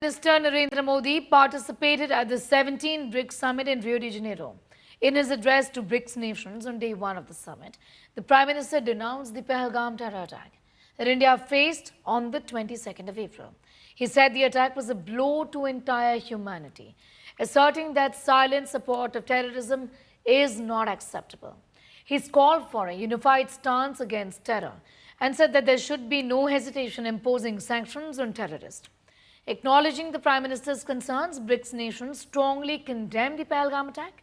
Minister Narendra Modi participated at the 17th BRICS Summit in Rio de Janeiro. In his address to BRICS nations on day one of the summit, the Prime Minister denounced the Pahalgam terror attack that India faced on the 22nd of April. He said the attack was a blow to entire humanity, asserting that silent support of terrorism is not acceptable. He's called for a unified stance against terror and said that there should be no hesitation imposing sanctions on terrorists. Acknowledging the Prime Minister's concerns, BRICS nations strongly condemned the Pahalgam attack,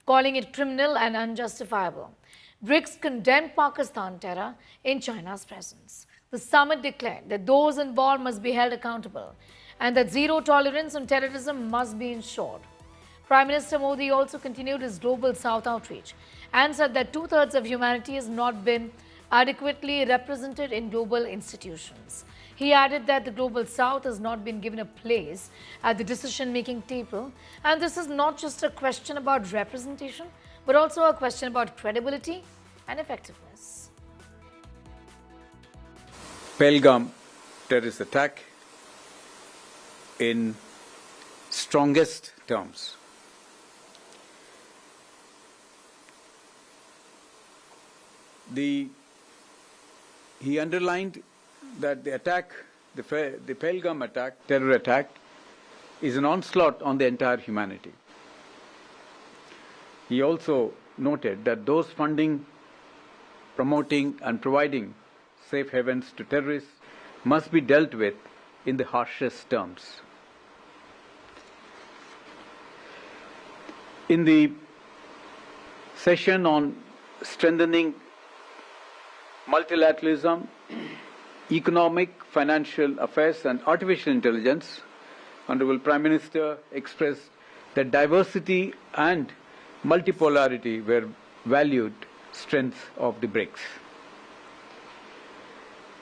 calling it criminal and unjustifiable. BRICS condemned Pakistan terror in China's presence. The summit declared that those involved must be held accountable and that zero tolerance on terrorism must be ensured. Prime Minister Modi also continued his Global South outreach and said that two-thirds of humanity has not been adequately represented in global institutions. He added that the Global South has not been given a place at the decision-making table, and this is not just a question about representation, but also a question about credibility and effectiveness. Pahalgam terrorist attack in strongest terms. He underlined that the attack, the Pahalgam attack, terror attack, is an onslaught on the entire humanity. He also noted that those funding, promoting and providing safe havens to terrorists must be dealt with in the harshest terms. In the session on strengthening multilateralism, economic, financial affairs and artificial intelligence, Honorable Prime Minister expressed that diversity and multipolarity were valued strengths of the BRICS.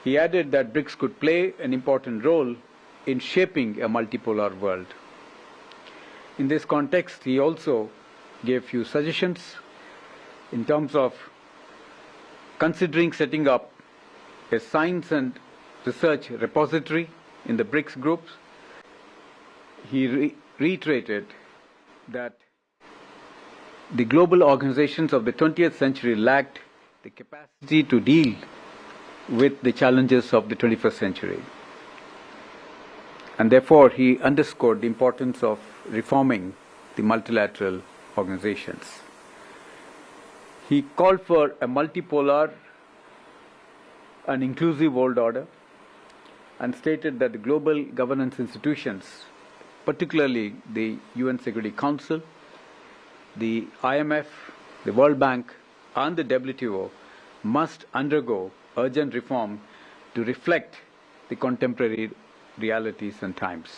He added that BRICS could play an important role in shaping a multipolar world. In this context, he also gave few suggestions in terms of considering setting up a science and research repository in the BRICS groups. He reiterated that the global organizations of the 20th century lacked the capacity to deal with the challenges of the 21st century. And therefore, he underscored the importance of reforming the multilateral organizations. He called for a multipolar and inclusive world order and stated that the global governance institutions, particularly the UN Security Council, the IMF, the World Bank and the WTO must undergo urgent reform to reflect the contemporary realities and times.